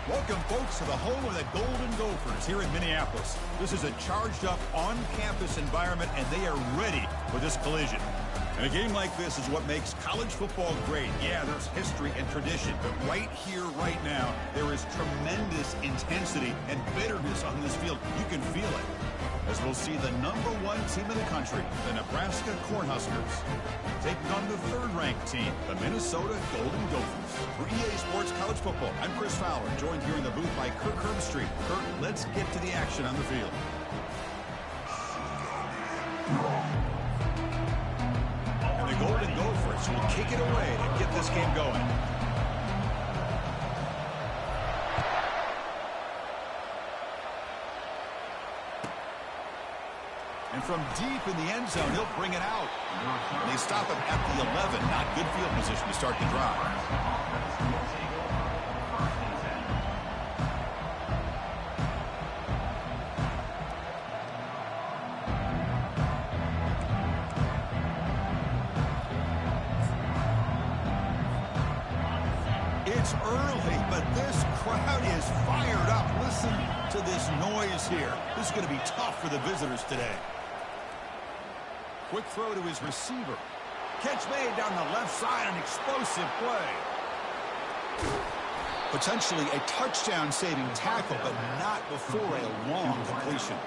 Welcome, folks, to the home of the Golden Gophers here in Minneapolis. This is a charged-up, on-campus environment, and they are ready for this collision. And a game like this is what makes college football great. Yeah, there's history and tradition, but right here, right now, there is tremendous intensity and bitterness on this field. You can feel it. As we'll see the #1 team in the country, the Nebraska Cornhuskers, taking on the third-ranked team, the Minnesota Golden Gophers. For EA Sports College Football, I'm Chris Fowler, joined here in the booth by Kirk Herbstreit. Kirk, let's get to the action on the field. And the Golden Gophers will kick it away to get this game going. And from deep in the end zone, he'll bring it out. And they stop him at the 11. Not good field position to start the drive. It's early, but this crowd is fired up. Listen to this noise here. This is going to be tough for the visitors today. Quick throw to his receiver. Catch made down the left side, an explosive play. Potentially a touchdown-saving tackle, but not before a long completion.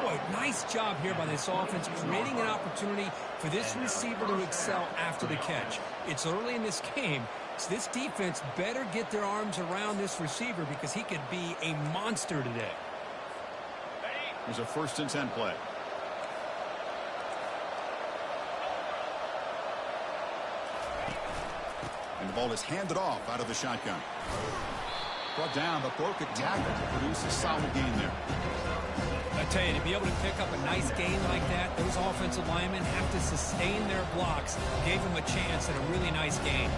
Boy, nice job here by this offense, creating an opportunity for this receiver to excel after the catch. It's early in this game, so this defense better get their arms around this receiver because he could be a monster today. Here's a 1st and 10 play. And the ball is handed off out of the shotgun. Brought down, but broke a tackle to produce a solid gain there. I tell you, to be able to pick up a nice gain like that, those offensive linemen have to sustain their blocks. Gave him a chance at a really nice gain.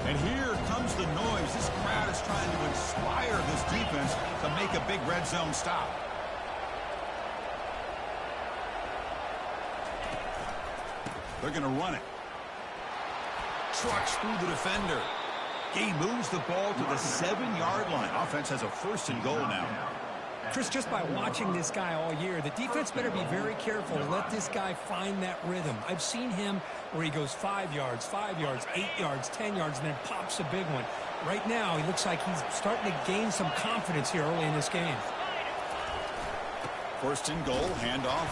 And here comes the noise. This crowd is trying to inspire this defense to make a big red zone stop. They're going to run it. Trucks through the defender. He moves the ball to the 7-yard line. Offense has a 1st and goal now. Chris, just by watching this guy all year, the defense better be very careful to let this guy find that rhythm. I've seen him where he goes 5 yards, 8 yards, 10 yards, and then pops a big one. Right now, he looks like he's starting to gain some confidence here early in this game. 1st and goal, handoff.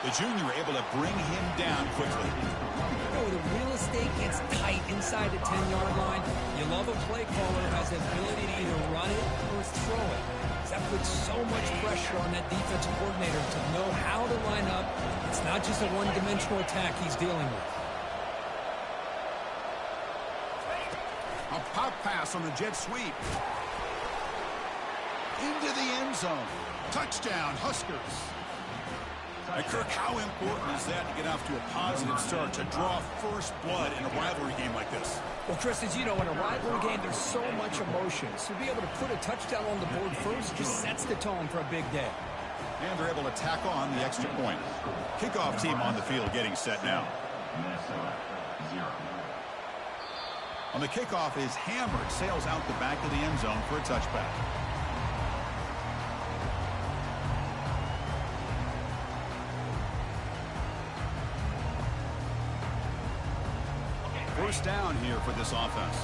The junior able to bring him down quickly. You know, the real estate gets tight inside the 10-yard line. You love a play caller who has the ability to either run it or throw it. That puts so much pressure on that defensive coordinator to know how to line up. It's not just a one-dimensional attack he's dealing with. A pop pass on the jet sweep. Into the end zone. Touchdown, Huskers. And Kirk, how important is that to get off to a positive start, to draw first blood in a rivalry game like this? Well, Chris, as you know, in a rivalry game, there's so much emotion. So to be able to put a touchdown on the board first just sets the tone for a big day. And they're able to tack on the extra point. Kickoff team on the field getting set now. On the kickoff is hammered, sails out the back of the end zone for a touchback. First down here for this offense.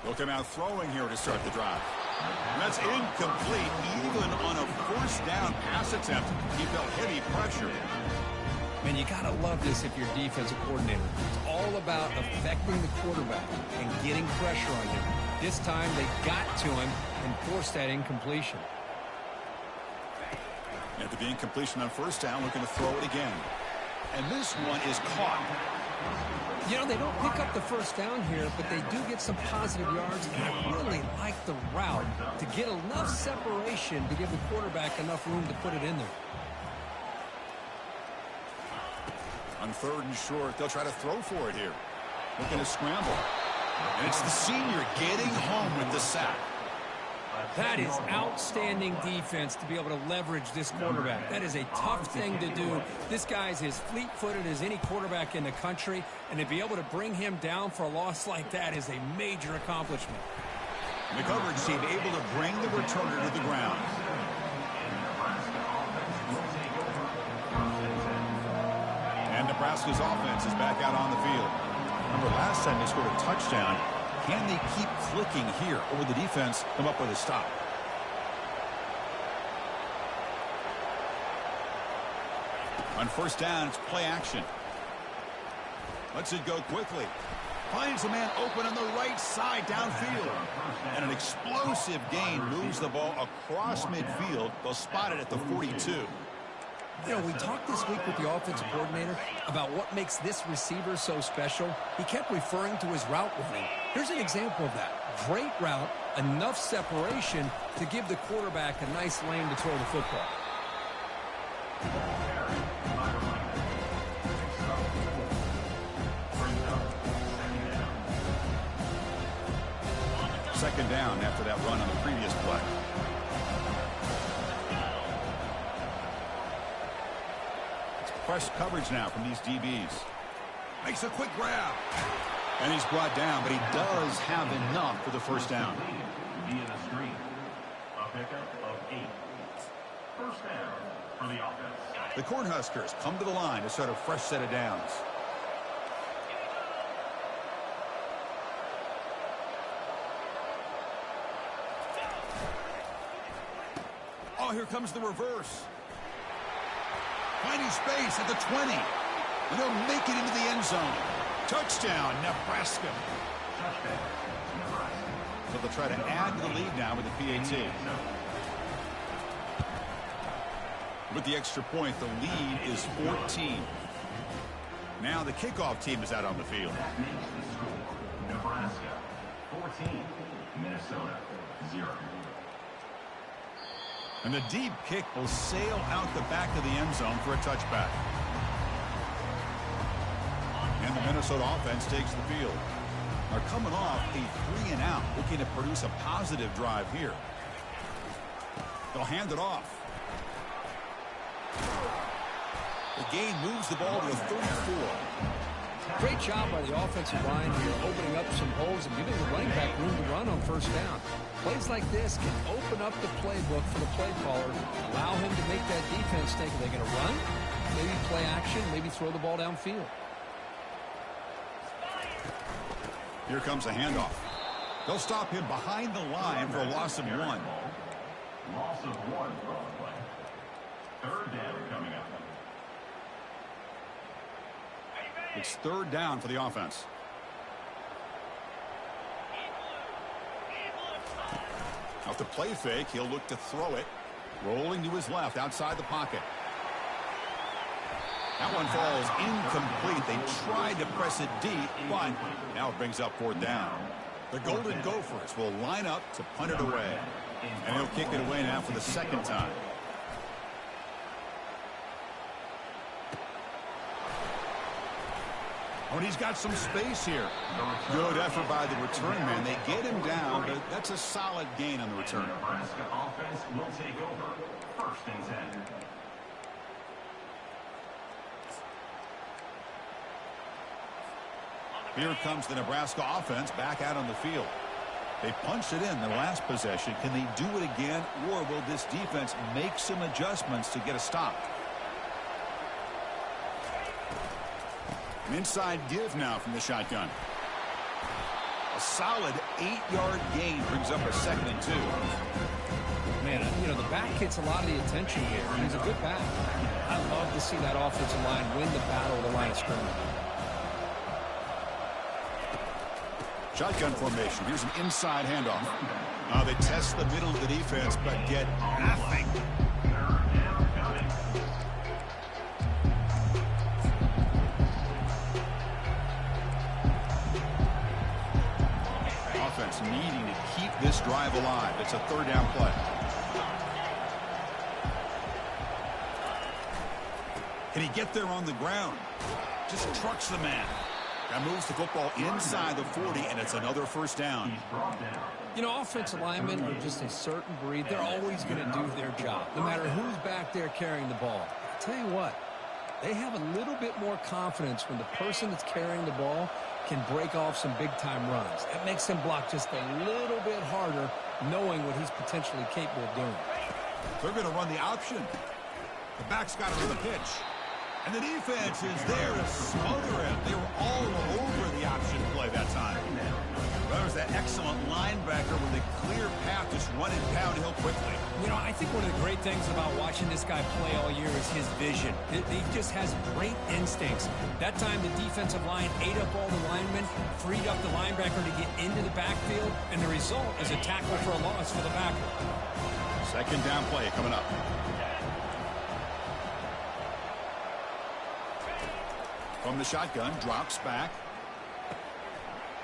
They'll come out throwing here to start the drive. And that's incomplete, even on a 1st down pass attempt. He felt heavy pressure. Man, you got to love this if you're a defensive coordinator. It's all about affecting the quarterback and getting pressure on him. This time they got to him and forced that incompletion. After the incompletion on 1st down, looking to throw it again. And this one is caught. You know, they don't pick up the 1st down here, but they do get some positive yards. And I really like the route to get enough separation to give the quarterback enough room to put it in there. On 3rd and short, they'll try to throw for it here. Looking to scramble. And it's the senior getting home with the sack. That is outstanding defense to be able to leverage this quarterback. That is a tough thing to do. This guy's as fleet-footed as any quarterback in the country, and to be able to bring him down for a loss like that is a major accomplishment. The coverage team able to bring the returner to the ground. And Nebraska's offense is back out on the field. Remember, last time they scored a touchdown. Can they keep clicking here, or will the defense come up with a stop? On first down, it's play action. Lets it go quickly. Finds a man open on the right side downfield. And an explosive gain moves the ball across midfield. They'll spot it at the 42. You know, we talked this week with the offensive coordinator about what makes this receiver so special. He kept referring to his route running. Here's an example of that. Great route, enough separation to give the quarterback a nice lane to throw the football. Second down after that run on the previous play. Fresh coverage now from these DBs. Makes a quick grab. And he's brought down, but he does have enough for the first down. Via the screen. A pickup of 8. First down for the offense. The Cornhuskers come to the line to start a fresh set of downs. Oh, here comes the reverse. Finding space at the 20. And they'll make it into the end zone. Touchdown, Nebraska. So they'll try to add to the lead now with the PAT. With the extra point, the lead is 14. Now the kickoff team is out on the field. That makes the score Nebraska 14, Minnesota 0. And the deep kick will sail out the back of the end zone for a touchback. And the Minnesota offense takes the field. They're coming off a 3-and-out, looking to produce a positive drive here. They'll hand it off. The gain moves the ball to a 34. Great job by the offensive line here, opening up some holes and giving the running back room to run on first down. Plays like this can open up the playbook for the play caller, allow him to make that defense think, are they going to run? Maybe play action, maybe throw the ball downfield. Here comes a handoff. They'll stop him behind the line for a loss of 1. Loss of 1 on the play. Third down coming up. It's third down for the offense. Off the play fake, he'll look to throw it. Rolling to his left outside the pocket. That one falls incomplete. They tried to press it deep, but now it brings up fourth down. The Golden Gophers will line up to punt it away. And he'll kick it away now for the second time. Oh, and he's got some space here. Good effort by the return man. They get him down, but that's a solid gain on the return. Nebraska offense will take over. First and 10. Here comes the Nebraska offense back out on the field. They punched it in their last possession. Can they do it again, or will this defense make some adjustments to get a stop? An inside give now from the shotgun. A solid 8-yard gain brings up a 2nd and 2. Man, you know, the back gets a lot of the attention here. He's a good back. I love to see that offensive line win the battle of the line of scrimmage. Shotgun formation. Here's an inside handoff. They test the middle of the defense, but get nothing. Offense needing to keep this drive alive. It's a third down play. Can he get there on the ground? Just trucks the man. That moves the football inside the 40, and it's another first down. You know, offensive linemen are just a certain breed. They're always going to do their job, no matter who's back there carrying the ball. I'll tell you what, they have a little bit more confidence when the person that's carrying the ball can break off some big-time runs. That makes him block just a little bit harder, knowing what he's potentially capable of doing. They're going to run the option. The back's got it on the pitch. And the defense is there to smother him. They were all over the option play that time. Well, there's that excellent linebacker with a clear path just running downhill quickly. You know, I think one of the great things about watching this guy play all year is his vision. He just has great instincts. That time the defensive line ate up all the linemen, freed up the linebacker to get into the backfield, and the result is a tackle for a loss for the backer. Second down play coming up. From the shotgun, drops back.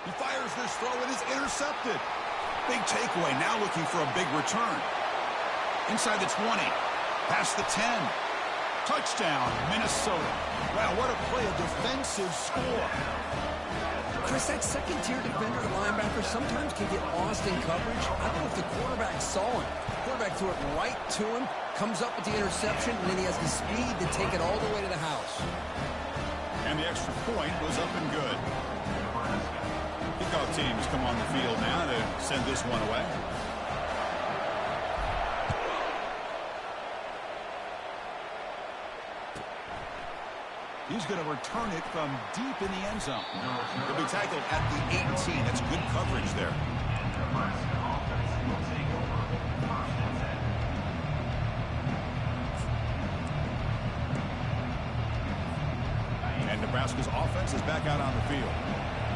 He fires this throw and is intercepted. Big takeaway, now looking for a big return. Inside the 20, past the 10. Touchdown, Minnesota. Wow, what a play, a defensive score. Chris, that second-tier defender, the linebacker, sometimes can get lost in coverage. I don't know if the quarterback saw him. The quarterback threw it right to him, comes up with the interception, and then he has the speed to take it all the way to the house. And the extra point was up and good. Kickoff teams come on the field now to send this one away. He's going to return it from deep in the end zone. He'll be tackled at the 18. That's good coverage there. And Nebraska's offense is back out on the field.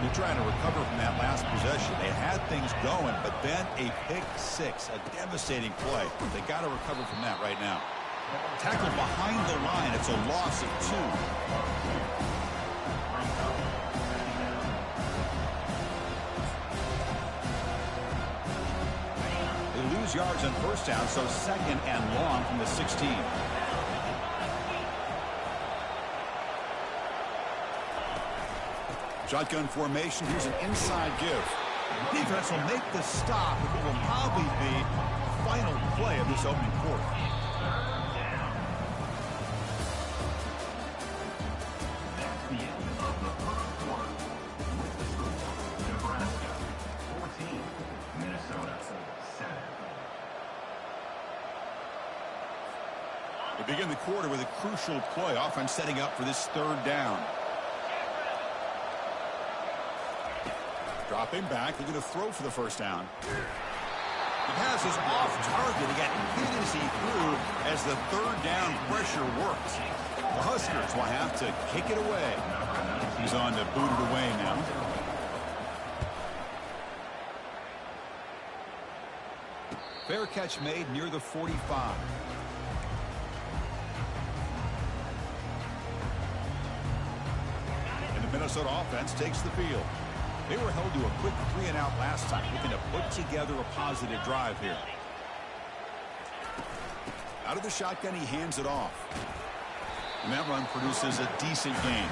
They're trying to recover from that last possession. They had things going, but then a pick six, a devastating play. They got to recover from that right now. Tackled behind the line. It's a loss of 2. They lose yards on first down, so second and long from the 16. Shotgun formation. Here's an inside give. Defense will make the stop. It will probably be the final play of this opening quarter. Nebraska 14, Minnesota 7. They begin the quarter with a crucial play. Offense setting up for this third down. Dropping back, they're going to throw for the first down. The pass is off target. He got hit as he threw as the third down pressure works. The Huskers will have to kick it away. He's on to boot it away now. Fair catch made near the 45. And the Minnesota offense takes the field. They were held to a quick 3-and-out last time, looking to put together a positive drive here. Out of the shotgun, he hands it off. And that run produces a decent gain.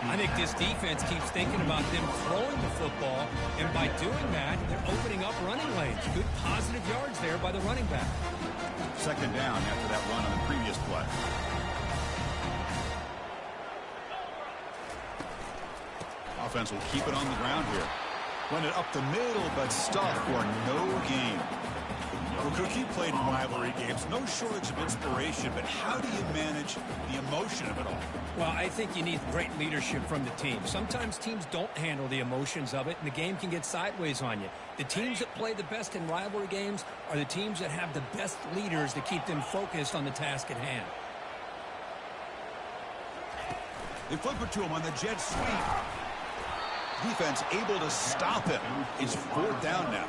I think this defense keeps thinking about them throwing the football, and by doing that, they're opening up running lanes. Good positive yards there by the running back. Second down after that run on the previous play. Offense will keep it on the ground here. Run it up the middle, but stuff for no gain. Well, Cookie played in rivalry games. No shortage of inspiration, but how do you manage the emotion of it all? Well, I think you need great leadership from the team. Sometimes teams don't handle the emotions of it, and the game can get sideways on you. The teams that play the best in rivalry games are the teams that have the best leaders to keep them focused on the task at hand. They flip it to him on the jet sweep. Defense able to stop him. It's fourth down now.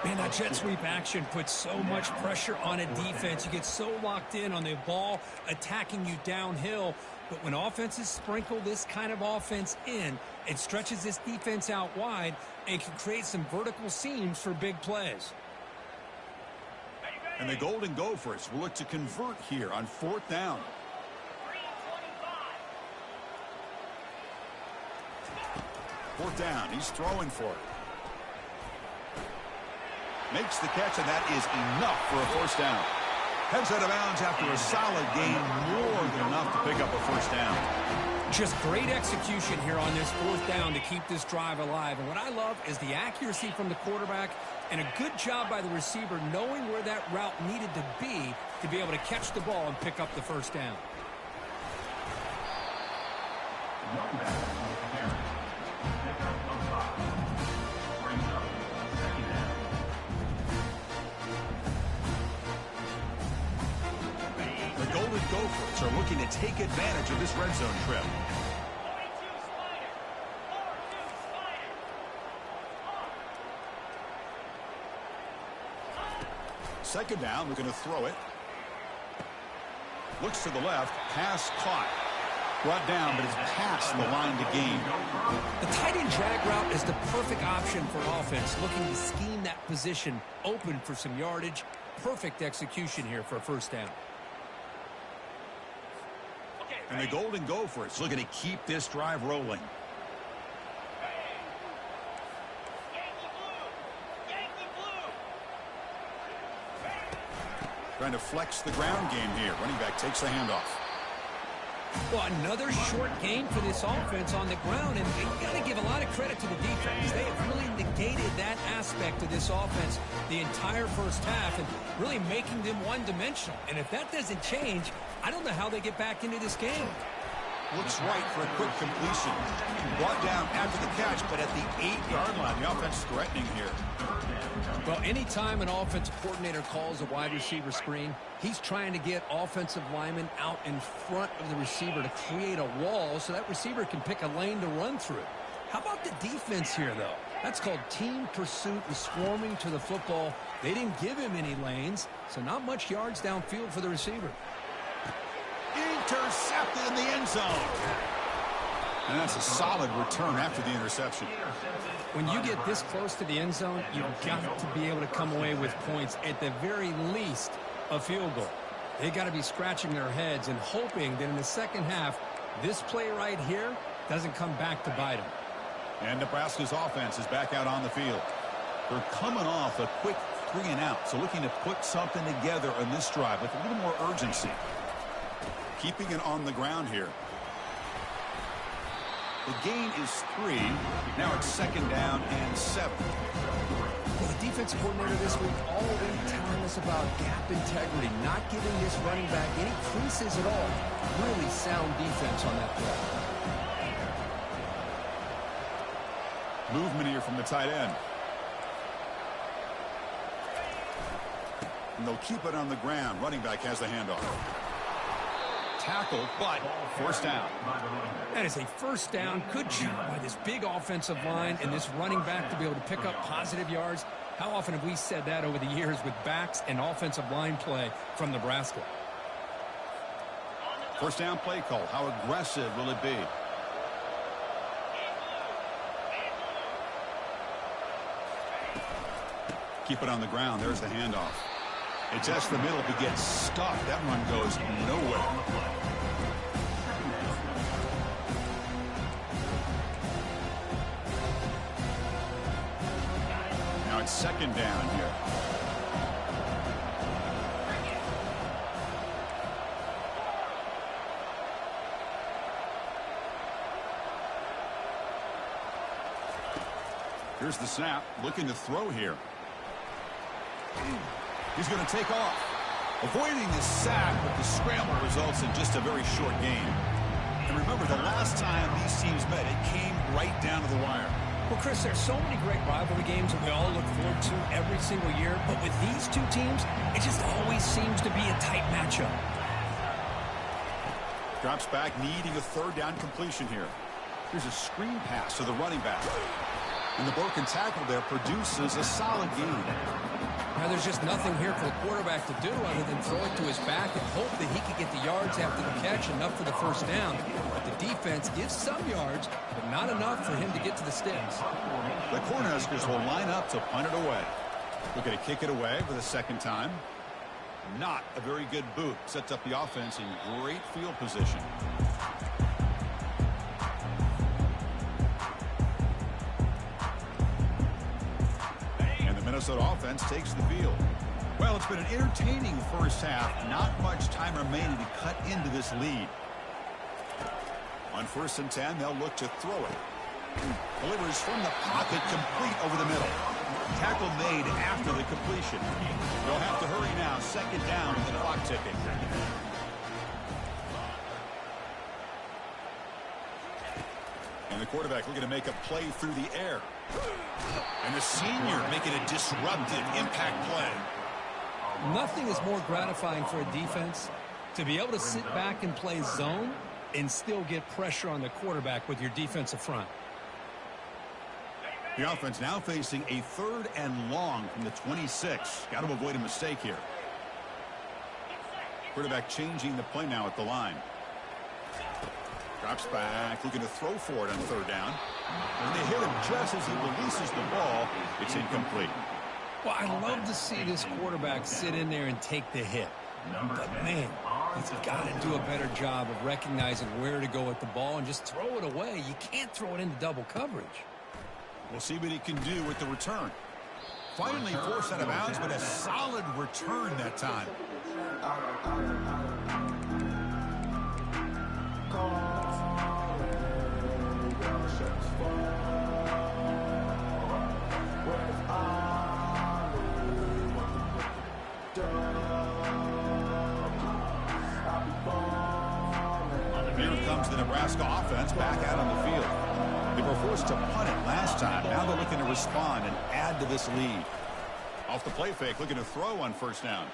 Man, that jet sweep action puts so much pressure on a defense. You get so locked in on the ball attacking you downhill. But when offenses sprinkle this kind of offense in, it stretches this defense out wide and can create some vertical seams for big plays. And the Golden Gophers will look to convert here on fourth down. 4th down. He's throwing for it. Makes the catch, and that is enough for a 1st down. Heads out of bounds after a solid gain, more than enough to pick up a 1st down. Just great execution here on this 4th down to keep this drive alive. And what I love is the accuracy from the quarterback and a good job by the receiver knowing where that route needed to be able to catch the ball and pick up the 1st down. The Golden Gophers are looking to take advantage of this red zone trip. Second down, we're going to throw it. Looks to the left, pass caught. Brought down, but it's past the line to gain. The tight end drag route is the perfect option for offense, looking to scheme that position open for some yardage. Perfect execution here for a 1st down. And the Golden Gophers looking to keep this drive rolling. Trying to flex the ground game here. Running back takes the handoff. Well, another short game for this offense on the ground, and you got to give a lot of credit to the defense. They have really negated that aspect of this offense the entire 1st half and really making them one-dimensional. And if that doesn't change, I don't know how they get back into this game. Looks right for a quick completion. Brought down after the catch, but at the 8-yard line, the offense threatening here. Well, anytime an offensive coordinator calls a wide receiver screen, he's trying to get offensive linemen out in front of the receiver to create a wall so that receiver can pick a lane to run through. How about the defense here, though? That's called team pursuit and swarming to the football. They didn't give him any lanes, so not much yards downfield for the receiver. Intercepted in the end zone. And that's a solid return after the interception. When you get this close to the end zone, you've got to be able to come away with points, at the very least a field goal. They got to be scratching their heads and hoping that in the second half, this play right here doesn't come back to bite them. And Nebraska's offense is back out on the field. They're coming off a quick 3-and-out, so looking to put something together on this drive with a little more urgency. Keeping it on the ground here. The gain is 3. Now it's 2nd down and 7. Well, the defensive coordinator this week already telling us about gap integrity, not giving this running back any creases at all. Really sound defense on that play. Movement here from the tight end. And they'll keep it on the ground. Running back has the handoff. Tackled, but 1st down. That is a 1st down. Good job by this big offensive line and this running back to be able to pick up positive yards. How often have we said that over the years with backs and offensive line play from Nebraska? 1st down play call. How aggressive will it be? Keep it on the ground. There's the handoff. It's just the middle. If he gets stuck, that run goes nowhere. Now it's 2nd down here. Here's the snap. Looking to throw here. He's going to take off. Avoiding the sack, but the scramble results in just a very short gain. And remember, the last time these teams met, it came right down to the wire. Well, Chris, there's so many great rivalry games that we all look forward to every single year. But with these two teams, it just always seems to be a tight matchup. Drops back, needing a 3rd down completion here. Here's a screen pass to the running back. And the broken tackle there produces a solid gain. Now, there's just nothing here for the quarterback to do other than throw it to his back and hope that he can get the yards after the catch, enough for the 1st down. But the defense gives some yards, but not enough for him to get to the sticks. The Cornhuskers will line up to punt it away. Looking to kick it away for the 2nd time. Not a very good boot. Sets up the offense in great field position. Minnesota offense takes the field. Well, it's been an entertaining first half. Not much time remaining to cut into this lead. On 1st and 10, they'll look to throw it. Delivers from the pocket, complete over the middle. Tackle made after the completion. They'll have to hurry now. 2nd down with the clock ticking. And the quarterback looking to make a play through the air. And the senior making a disruptive impact play. Nothing is more gratifying for a defense to be able to sit back and play zone and still get pressure on the quarterback with your defensive front. The offense now facing a 3rd and long from the 26. Got to avoid a mistake here. Quarterback changing the play now at the line. Drops back, looking to throw for it on 3rd down. And they hit him just as he releases the ball. It's incomplete. Well, I love to see this quarterback sit in there and take the hit. But, man, he's got to do a better job of recognizing where to go with the ball and just throw it away. You can't throw it into double coverage. We'll see what he can do with the return. Finally forced out of bounds, but a solid return that time. Here comes the Nebraska offense back out on the field. They were forced to punt it last time. Now they're looking to respond and add to this lead. Off the play fake, looking to throw on 1st down.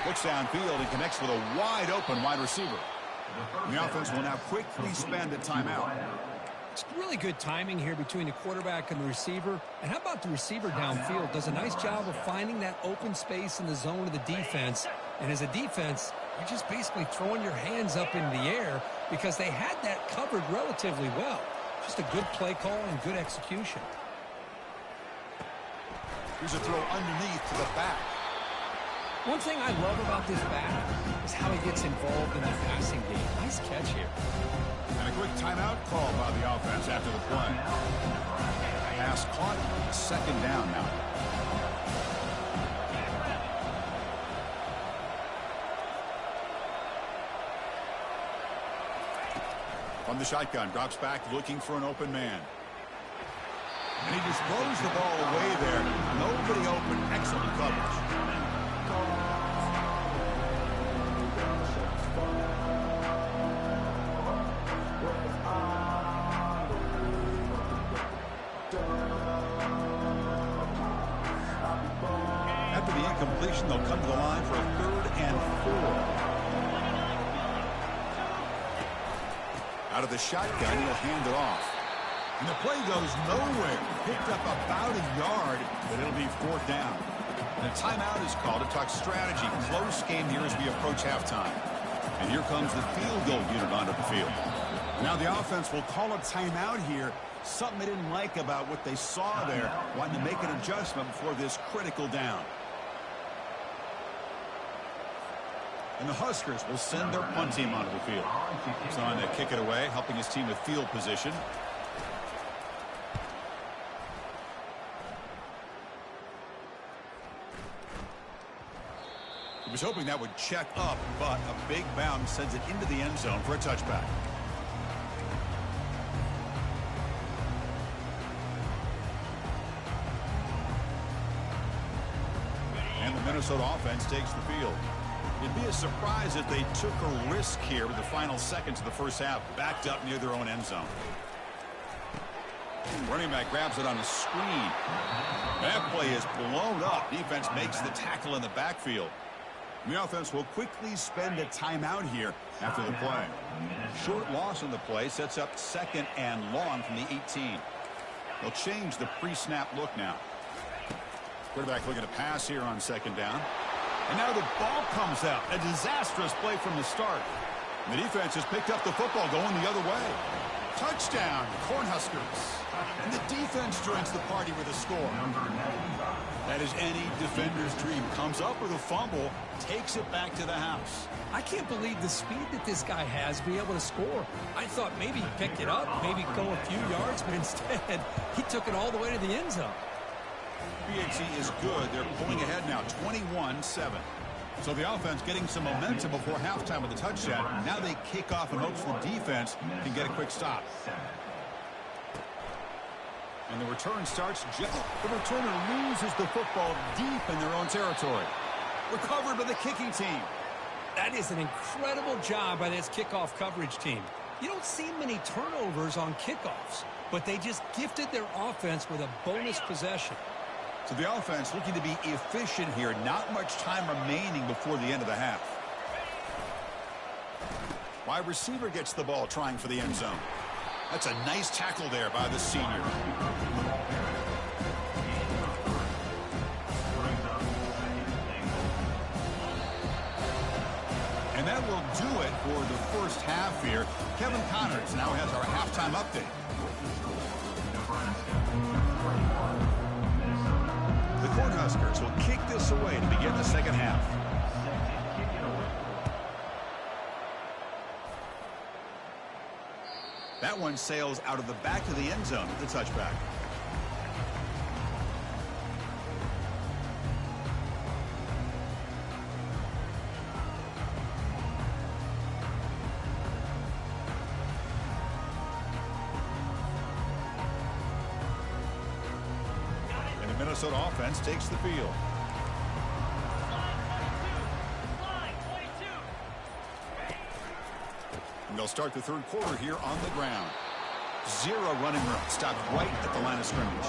Looks downfield and connects with a wide open wide receiver. And the offense will now quickly spend a timeout. It's really good timing here between the quarterback and the receiver. And how about the receiver downfield? Does a nice job of finding that open space in the zone of the defense. And as a defense, you're just basically throwing your hands up in the air because they had that covered relatively well. Just a good play call and good execution. Here's a throw underneath to the back. One thing I love about this back is how he gets involved in the passing game. Nice catch here. And a quick timeout call by the offense after the play. Pass caught. 2nd down now. From the shotgun, drops back looking for an open man. And he just throws the ball away there. Nobody open. Excellent coverage. After the incompletion, they'll come to the line for a 3rd and 4. Out of the shotgun, he'll hand it off. And the play goes nowhere. Picked up about a yard, but it'll be 4th down. And a timeout is called to talk strategy. Close game here as we approach halftime. And here comes the field goal unit onto the field. Now the offense will call a timeout here. Something they didn't like about what they saw there. Wanting to make an adjustment before this critical down. And the Huskers will send their punt team onto the field. He's on to kick it away, helping his team with field position. He was hoping that would check up, but a big bounce sends it into the end zone for a touchback. And the Minnesota offense takes the field. It'd be a surprise if they took a risk here with the final seconds of the first half, backed up near their own end zone. Running back grabs it on a screen. That play is blown up. Defense makes the tackle in the backfield. The offense will quickly spend a timeout here after the play. Short loss on the play sets up 2nd and long from the 18. They'll change the pre-snap look now. Quarterback looking to pass here on 2nd down. And now the ball comes out. A disastrous play from the start. And the defense has picked up the football going the other way. Touchdown, Cornhuskers. And the defense joins the party with a score. That is any defender's dream. Comes up with a fumble, takes it back to the house. I can't believe the speed that this guy has to be able to score. I thought maybe he picked it up, maybe go a few yards, but instead he took it all the way to the end zone. PHC is good. They're pulling ahead now, 21-7. So the offense getting some momentum before halftime with the touchdown. Now they kick off in hopes the defense can get a quick stop. And the return starts. The returner loses the football deep in their own territory. Recovered by the kicking team. That is an incredible job by this kickoff coverage team. You don't see many turnovers on kickoffs, but they just gifted their offense with a bonus possession. So the offense looking to be efficient here. Not much time remaining before the end of the half. Wide receiver gets the ball trying for the end zone. That's a nice tackle there by the senior. And that will do it for the first half here. Kevin Connors now has our halftime update. The Cornhuskers will kick this away to begin the second half. That one sails out of the back of the end zone with the touchback. And the Minnesota offense takes the field. They'll start the third quarter here on the ground. Zero running room. Stopped right at the line of scrimmage.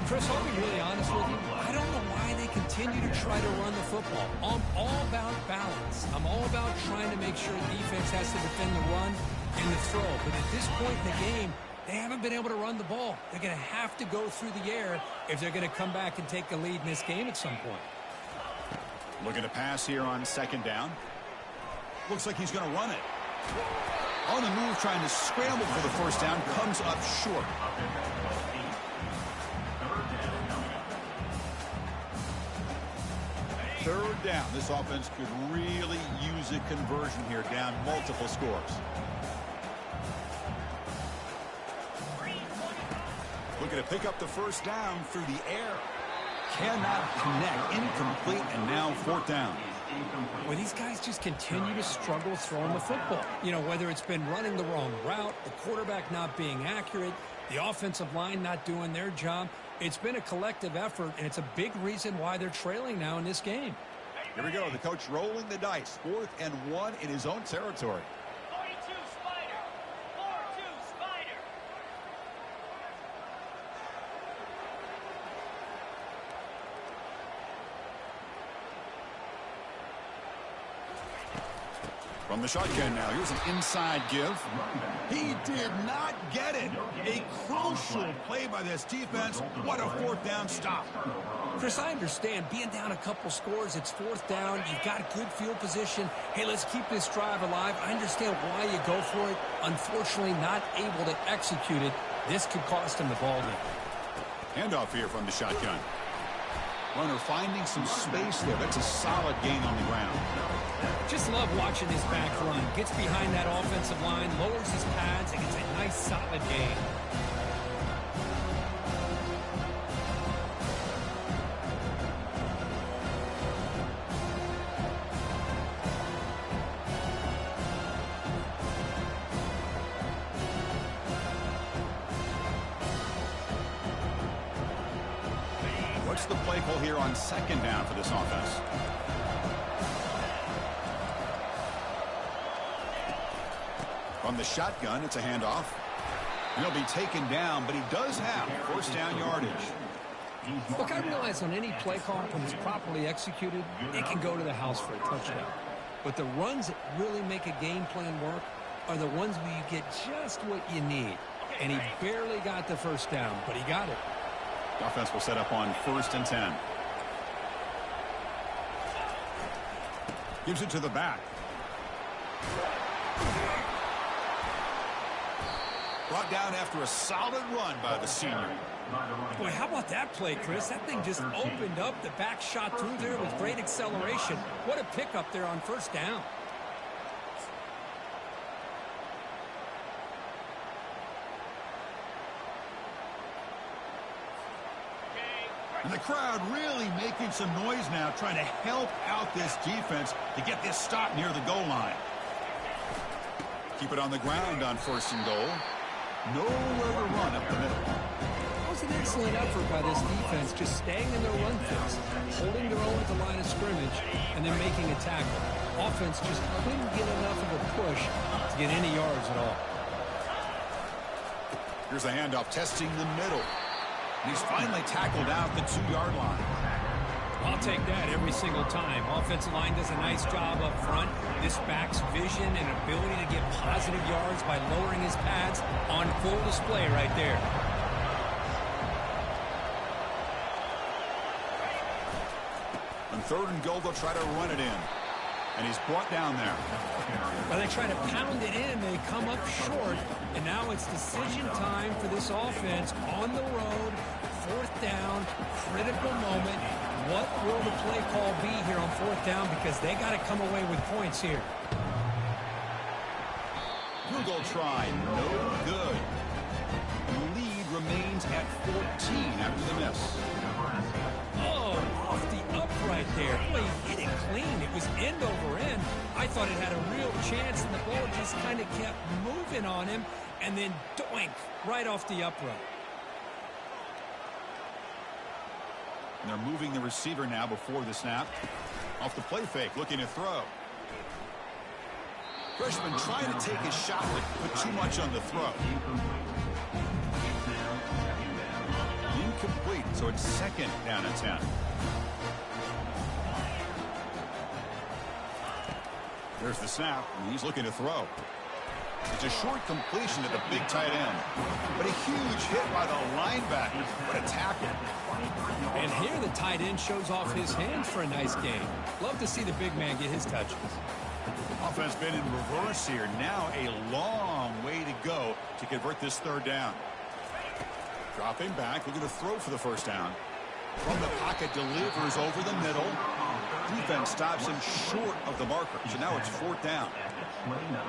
Chris, I'll be really honest with you. I don't know why they continue to try to run the football. I'm all about balance. I'm all about trying to make sure defense has to defend the run and the throw. But at this point in the game, they haven't been able to run the ball. They're going to have to go through the air if they're going to come back and take the lead in this game at some point. Looking to pass here on second down. Looks like he's going to run it. On the move, trying to scramble for the first down, comes up short. Third down. This offense could really use a conversion here, down multiple scores. Looking to pick up the first down through the air. Cannot connect. Incomplete, and now fourth down. Well, these guys just continue to struggle throwing the football. You know, whether it's been running the wrong route, the quarterback not being accurate, the offensive line not doing their job. It's been a collective effort, and it's a big reason why they're trailing now in this game. Here we go. The coach rolling the dice. 4th and 1 in his own territory. 42 Spider. 4-2 Spider. From the shotgun now. Here's an inside give. He did not get it. A crucial play by this defense. What a fourth down stop. Chris, I understand being down a couple scores, it's fourth down, you've got good field position. Hey, let's keep this drive alive. I understand why you go for it. Unfortunately, not able to execute it. This could cost him the ball game. Handoff here from the shotgun. Runner finding some space there. That's a solid gain on the ground. Just love watching this back run. Gets behind that offensive line, lowers his pads, and gets a nice solid gain. What's the play call here on second down for this offense? From the shotgun, it's a handoff. He'll be taken down, but he does have first down yardage. Look, I realize on any play call, when it's properly executed, it can go to the house for a touchdown. But the runs that really make a game plan work are the ones where you get just what you need. And he barely got the first down, but he got it. The offense will set up on 1st and 10. Gives it to the back. Brought down after a solid run by the senior. Boy, how about that play, Chris? That thing just opened up. The back shot through there with great acceleration. What a pickup there on first down. Okay, And the crowd really making some noise now, trying to help out this defense to get this stop near the goal line. Keep it on the ground on 1st and goal. Nowhere to run up the middle. That was an excellent effort by this defense, just staying in their run fix, holding their own at the line of scrimmage, and then making a tackle. Offense just couldn't get enough of a push to get any yards at all. Here's a handoff, testing the middle. And he's finally tackled out the 2-yard line. I'll take that every single time. Offensive line does a nice job up front. This back's vision and ability to get positive yards by lowering his pads on full display right there. On 3rd and goal, they'll try to run it in. And he's brought down there. Well, they try to pound it in. They come up short. And now it's decision time for this offense on the road. 4th down, critical moment. What will the play call be here on 4th down? Because they got to come away with points here. Field goal try, no good. And the lead remains at 14 after the miss. Oh, off the upright there. Boy, he hit it clean. It was end over end. I thought it had a real chance, and the ball just kind of kept moving on him, and then doink, right off the upright. And they're moving the receiver now before the snap. Off the play fake, looking to throw. Freshman trying to take his shot, but put too much on the throw. Incomplete, so it's 2nd down and 10. There's the snap, and he's looking to throw. It's a short completion to the big tight end. But a huge hit by the linebacker. What a tackle. And here the tight end shows off his hands for a nice game. Love to see the big man get his touches. Offense been in reverse here. Now a long way to go to convert this 3rd down. Dropping back, looking to throw for the 1st down. From the pocket, delivers over the middle. Defense stops him short of the marker. So now it's 4th down.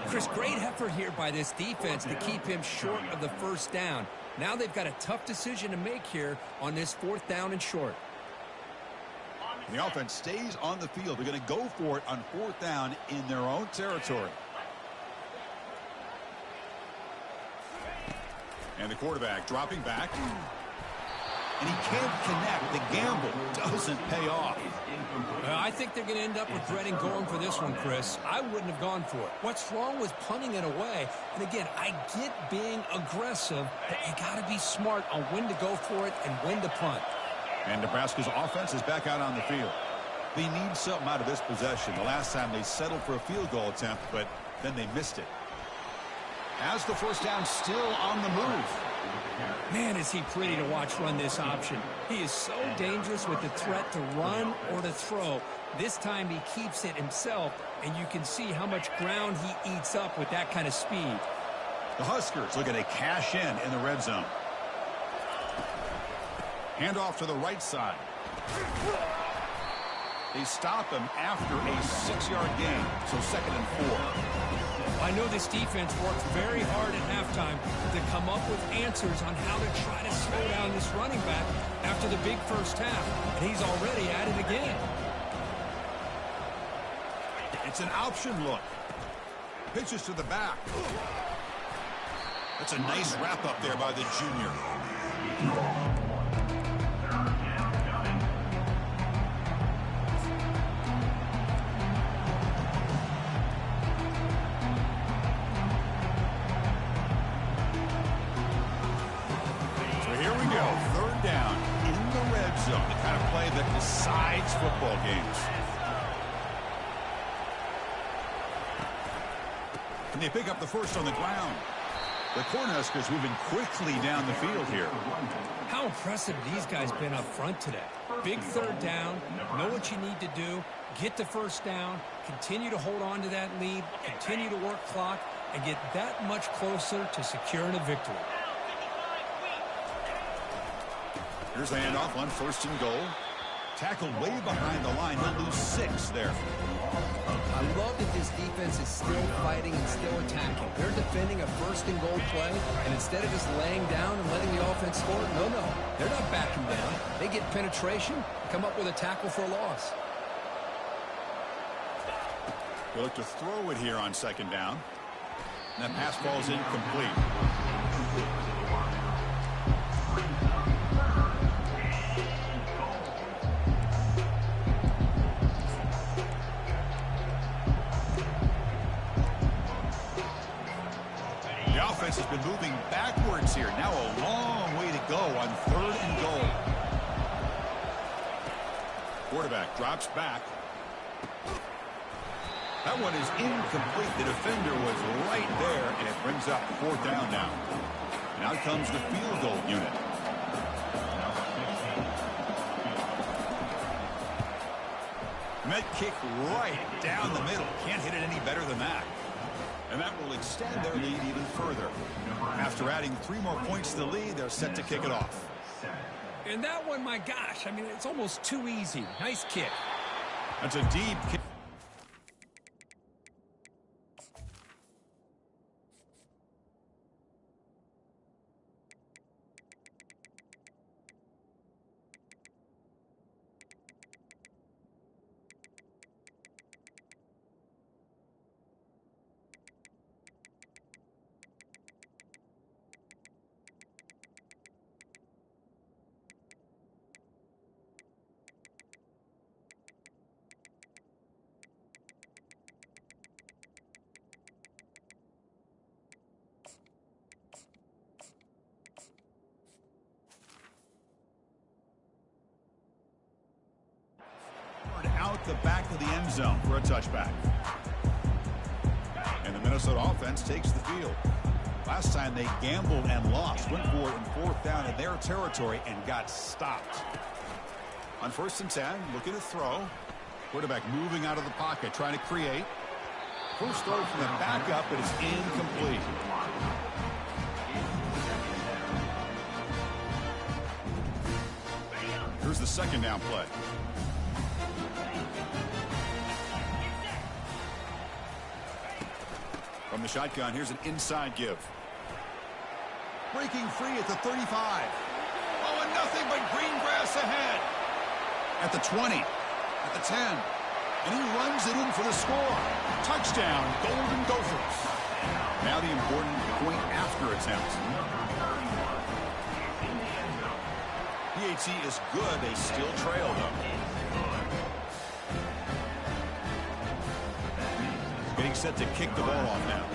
Chris, great effort here by this defense to keep him short of the 1st down. Now they've got a tough decision to make here on this 4th down and short. The offense stays on the field. They're going to go for it on 4th down in their own territory. And the quarterback dropping back. And he can't connect. The gamble doesn't pay off. I think they're going to end up regretting going for this one, Chris. I wouldn't have gone for it. What's wrong with punting it away? And again, I get being aggressive, but you got to be smart on when to go for it and when to punt. And Nebraska's offense is back out on the field. They need something out of this possession. The last time they settled for a field goal attempt, but then they missed it. As the 1st down still on the move. Man, is he pretty to watch run this option. He is so dangerous with the threat to run or to throw. This time he keeps it himself, and you can see how much ground he eats up with that kind of speed. The Huskers looking to cash in the red zone. Handoff to the right side. They stop him after a 6-yard gain, so 2nd and 4. I know this defense worked very hard at halftime to come up with answers on how to try to slow down this running back after the big 1st half, and he's already at it again. It's an option look. Pitches to the back. That's a nice wrap up there by the junior. Zone, the kind of play that decides football games. And they pick up the 1st on the ground. The Cornhuskers moving quickly down the field here. How impressive these guys been up front today. Big 3rd down, know what you need to do, get the 1st down, continue to hold on to that lead, continue to work clock, and get that much closer to securing a victory. Here's the handoff on 1st and goal. Tackled way behind the line. He'll lose 6 there. I love that this defense is still fighting and still attacking. They're defending a first-and-goal play, and instead of just laying down and letting the offense score, no, they're not backing down. They get penetration, come up with a tackle for a loss. They look to throw it here on second down. And that pass ball is incomplete. The offense has been moving backwards here. Now a long way to go on third and goal. Quarterback drops back. That one is incomplete. The defender was right there, and it brings up fourth down now. And out comes the field goal unit. Met kick right down the middle. Can't hit it any better than that. And that will extend their lead even further. After adding 3 more points to the lead, they're set to kick it off. And that one, my gosh, I mean, it's almost too easy. Nice kick. That's a deep kick. Out the back of the end zone for a touchback. And the Minnesota offense takes the field. Last time they gambled and lost. Went for it in fourth down in their territory and got stopped. On first and 10, looking to throw. Quarterback moving out of the pocket, trying to create. First throw from the backup, but it's incomplete. Here's the second down play. From the shotgun, here's an inside give. Breaking free at the 35. Oh, and nothing but green grass ahead. At the 20. At the 10. And he runs it in for the score. Touchdown, Golden Gophers. Now the important point after attempt. PAT is good. They still trail, though. Getting set to kick the ball off now.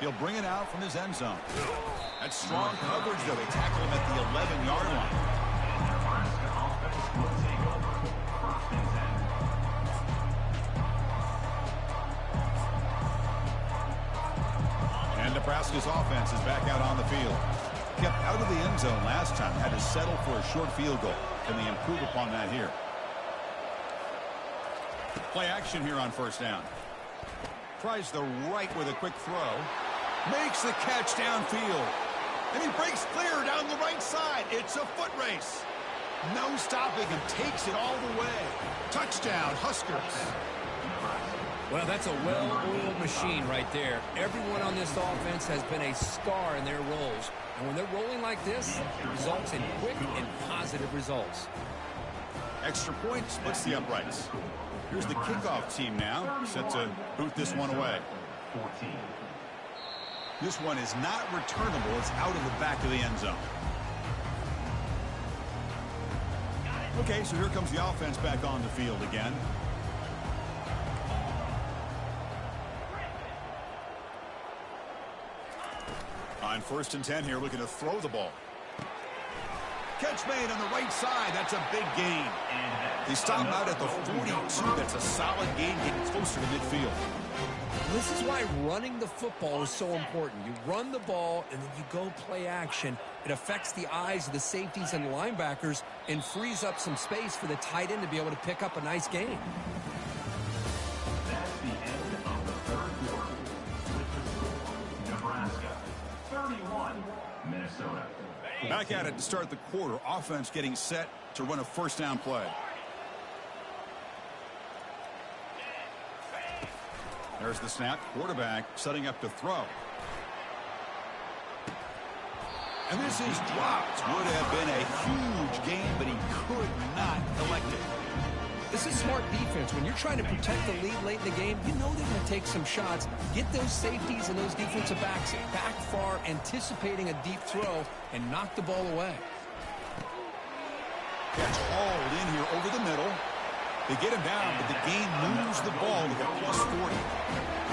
He'll bring it out from his end zone. That's strong coverage, though. They tackle him at the 11-yard line. And Nebraska's offense is back out on the field. Kept out of the end zone last time, had to settle for a short field goal. Can they improve upon that here? Play action here on first down. Tries the right with a quick throw. Makes the catch downfield. And he breaks clear down the right side. It's a foot race. No stopping him. Takes it all the way. Touchdown, Huskers. Well, that's a well-oiled machine right there. Everyone on this offense has been a star in their roles. And when they're rolling like this, it results in quick and positive results. Extra point splits the uprights. Here's the kickoff team now, set to boot this one away. This one is not returnable. It's out of the back of the end zone. Okay, so here comes the offense back on the field again. On first and 10 here, looking to throw the ball. Catch made on the right side. That's a big gain. They stop out at the 42. That's a solid gain, getting closer to midfield. This is why running the football is so important. You run the ball, and then you go play action. It affects the eyes of the safeties and linebackers and frees up some space for the tight end to be able to pick up a nice gain. That's the end of the third quarter. With the score, Nebraska 31, 21, Minnesota. Back at it to start the quarter. Offense getting set to run a first down play. There's the snap. Quarterback setting up to throw. And this is dropped. Would have been a huge game, but he could not collect it. This is smart defense. When you're trying to protect the lead late in the game, you know they're going to take some shots. Get those safeties and those defensive backs back far, anticipating a deep throw, and knock the ball away. Gets hauled in here over the middle. They get him down, but the game moves the ball to the +40.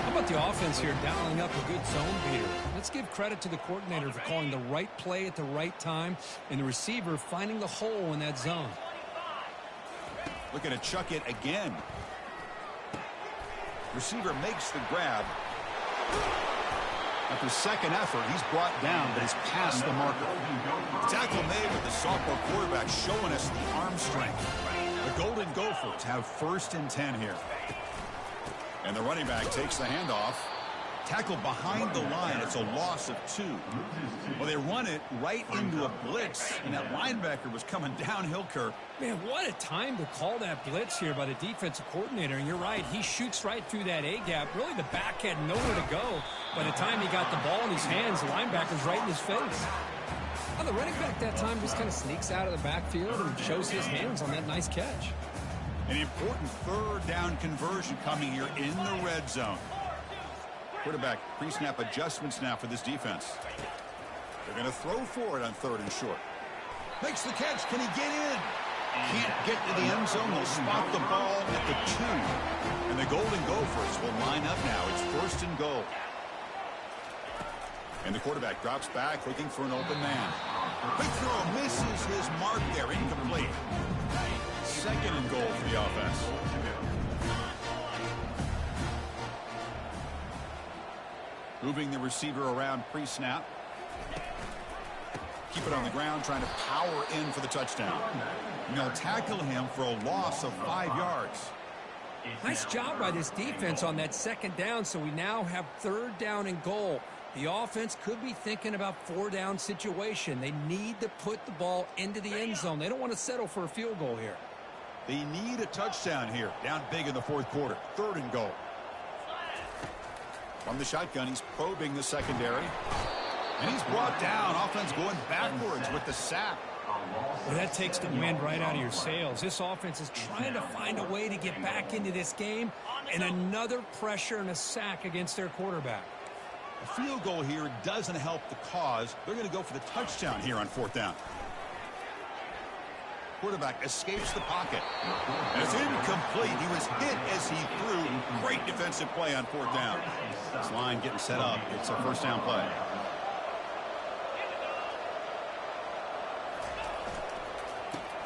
How about the offense here dialing up a good zone beater? Let's give credit to the coordinator for calling the right play at the right time and the receiver finding the hole in that zone. Looking to chuck it again. Receiver makes the grab. After second effort, he's brought down, but he's past the marker. Tackle made with the sophomore quarterback showing us the arm strength. The Golden Gophers have 1st and 10 here. And the running back takes the handoff. Tackled behind the line. It's a loss of 2. Well, they run it right into a blitz, and that linebacker was coming downhill, Kirk. Man, what a time to call that blitz here by the defensive coordinator. And you're right, he shoots right through that A-gap. Really, the back had nowhere to go. By the time he got the ball in his hands, the linebacker's right in his face. Well, the running back that time just kind of sneaks out of the backfield and shows his hands on that nice catch. An important 3rd down conversion coming here in the red zone. Quarterback pre-snap adjustments now for this defense. They're going to throw for it on 3rd and short. Makes the catch. Can he get in? Can't get to the end zone. They'll spot the ball at the 2. And the Golden Gophers will line up now. It's 1st and goal. And the quarterback drops back looking for an open man. Quick throw misses his mark there. Incomplete. 2nd and goal for the offense. Moving the receiver around pre-snap. Keep it on the ground, trying to power in for the touchdown. And they'll tackle him for a loss of 5 yards. Nice job by this defense on that 2nd down, so we now have 3rd down and goal. The offense could be thinking about 4-down situation. They need to put the ball into the end zone. They don't want to settle for a field goal here. They need a touchdown here. Down big in the 4th quarter. 3rd and goal. From the shotgun, he's probing the secondary. And he's brought down. Offense going backwards with the sack. Well, that takes the wind right out of your sails. This offense is trying to find a way to get back into this game. And another pressure and a sack against their quarterback. A field goal here doesn't help the cause. They're going to go for the touchdown here on 4th down. Quarterback escapes the pocket. And it's incomplete. He was hit as he threw. Great defensive play on 4th down. This line getting set up. It's a 1st down play.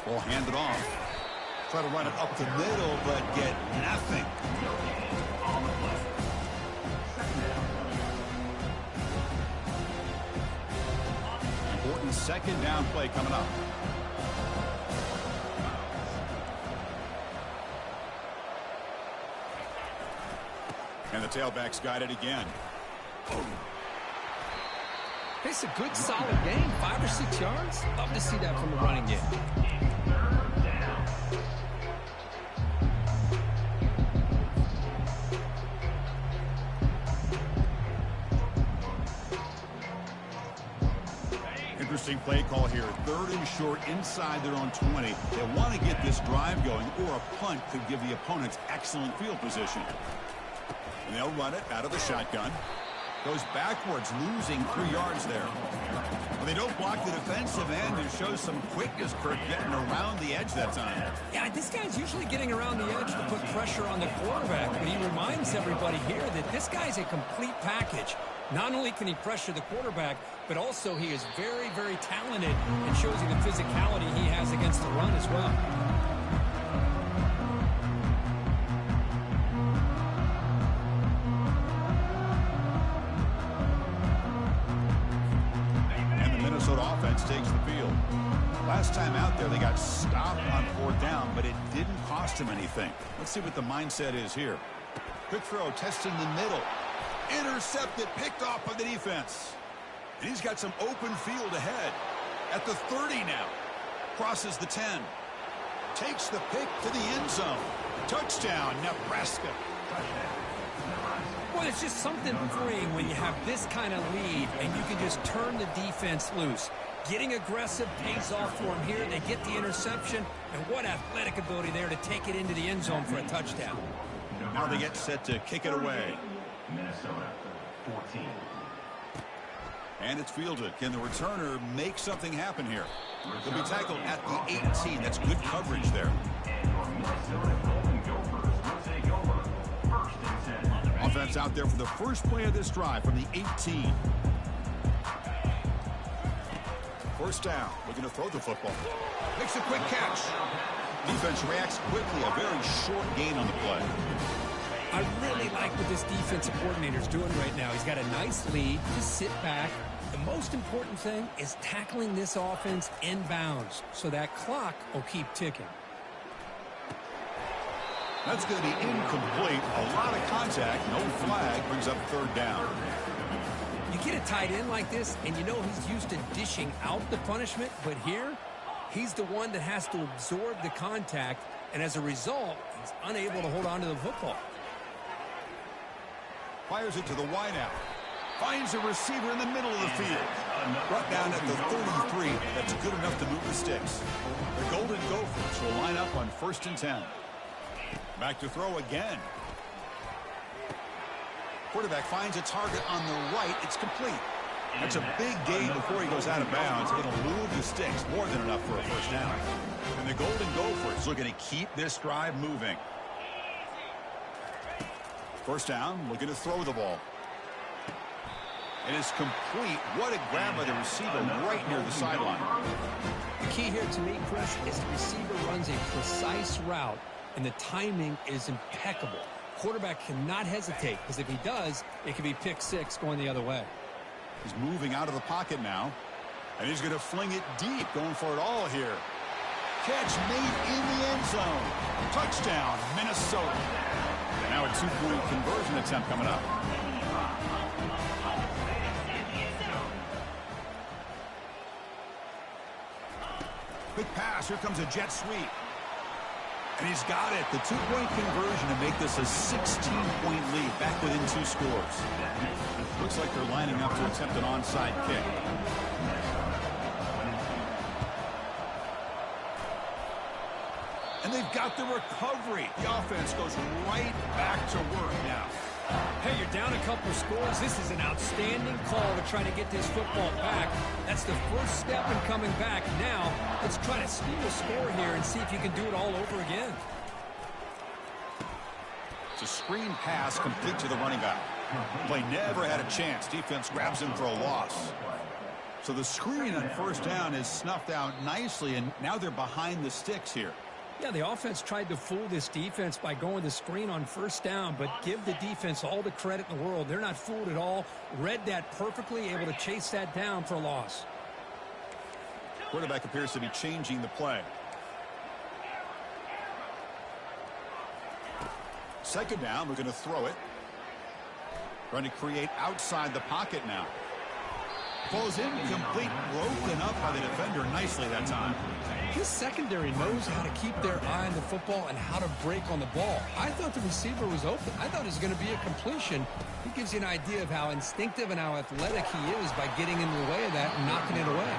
We'll hand it off. Try to run it up the middle, but get nothing. Important 2nd down play coming up. And the tailback's got it again. It's a good, solid game. 5 or 6 yards. Love to see that from the running game. Interesting play call here. 3rd and short inside their own 20. They want to get this drive going, or a punt could give the opponents excellent field position. And they'll run it out of the shotgun. Goes backwards, losing 3 yards there. Well, they don't block the defensive end and shows some quickness, Kirk, getting around the edge that time. Yeah, this guy's usually getting around the edge to put pressure on the quarterback, but he reminds everybody here that this guy's a complete package. Not only can he pressure the quarterback, but also he is very, very talented and shows you the physicality he has against the run as well. Takes the field. Last time out there, they got stopped on 4th down, but it didn't cost him anything. Let's see what the mindset is here. Quick throw, testing the middle. Intercepted, picked off by the defense. And he's got some open field ahead. At the 30 now. Crosses the 10. Takes the pick to the end zone. Touchdown, Nebraska. Well, it's just something freeing when you have this kind of lead and you can just turn the defense loose. Getting aggressive pays off for them here. They get the interception, and what athletic ability there to take it into the end zone for a touchdown. Now they get set to kick it away. Minnesota 14. And it's fielded. Can the returner make something happen here? He'll be tackled at the 18. That's good coverage there. And your Minnesota Golden Gophers will take over 1st and 10. Offense out there for the first play of this drive from the 18. First down. Looking to throw the football. Makes a quick catch. Defense reacts quickly. A very short gain on the play. I really like what this defensive coordinator is doing right now. He's got a nice lead. Just sit back. The most important thing is tackling this offense inbounds so that clock will keep ticking. That's going to be incomplete. A lot of contact. No flag. Brings up 3rd down. You get a tight end like this, and you know he's used to dishing out the punishment, but here, he's the one that has to absorb the contact, and as a result, he's unable to hold on to the football. Fires it to the wideout. Finds a receiver in the middle of the field. Brought down at the 33. That's good enough to move the sticks. The Golden Gophers will line up on 1st and 10. Back to throw again. Quarterback finds a target on the right. It's complete. That's a big gain before he goes out of bounds. It'll move the sticks. More than enough for a first down. And the Golden Gophers looking to keep this drive moving. First down, looking to throw the ball. It is complete. What a grab by the receiver right near the sideline. The key here to me, Chris, is the receiver runs a precise route, and the timing is impeccable. Quarterback cannot hesitate, because if he does, it could be pick 6 going the other way. He's moving out of the pocket now, and he's going to fling it deep, going for it all here. Catch made in the end zone. Touchdown, Minnesota. And now a 2-point conversion attempt coming up. Quick pass. Here comes a jet sweep. And he's got it. The 2-point conversion to make this a 16-point lead, back within 2 scores. Looks like they're lining up to attempt an onside kick. And they've got the recovery. The offense goes right back to work now. Hey, you're down a couple scores. This is an outstanding call to try to get this football back. That's the first step in coming back. Now, let's try to steal a score here and see if you can do it all over again. It's a screen pass complete to the running back. Play never had a chance. Defense grabs him for a loss. So the screen on first down is snuffed out nicely, and now they're behind the sticks here. Yeah, the offense tried to fool this defense by going the screen on first down, but give the defense all the credit in the world. They're not fooled at all. Read that perfectly, able to chase that down for a loss. Quarterback appears to be changing the play. Second down, we're going to throw it. Trying to create outside the pocket now. Falls incomplete, broken up by the defender nicely that time. His secondary knows how to keep their eye on the football and how to break on the ball. I thought the receiver was open. I thought it was going to be a completion. He gives you an idea of how instinctive and how athletic he is by getting in the way of that and knocking it away.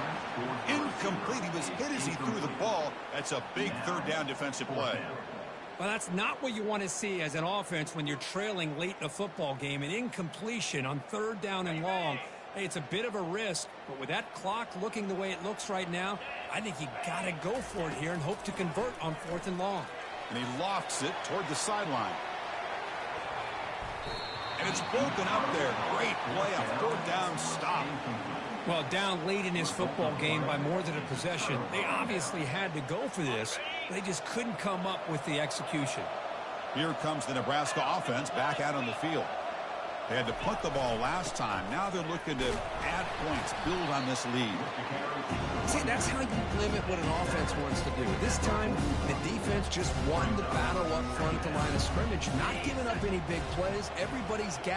Incomplete. He was hit as he threw the ball. That's a big third down defensive play. Well, that's not what you want to see as an offense when you're trailing late in a football game. An incompletion on third down and long. Hey, it's a bit of a risk, but with that clock looking the way it looks right now, I think you got to go for it here and hope to convert on 4th and long. And he lofts it toward the sideline. And it's broken up there. Great play, a 4th down stop. Well, down late in this football game by more than a possession, they obviously had to go for this. They just couldn't come up with the execution. Here comes the Nebraska offense back out on the field. They had to punt the ball last time. Now they're looking to add points, build on this lead. See, that's how you limit what an offense wants to do. This time, the defense just won the battle up front at the line of scrimmage, not giving up any big plays. Everybody's gap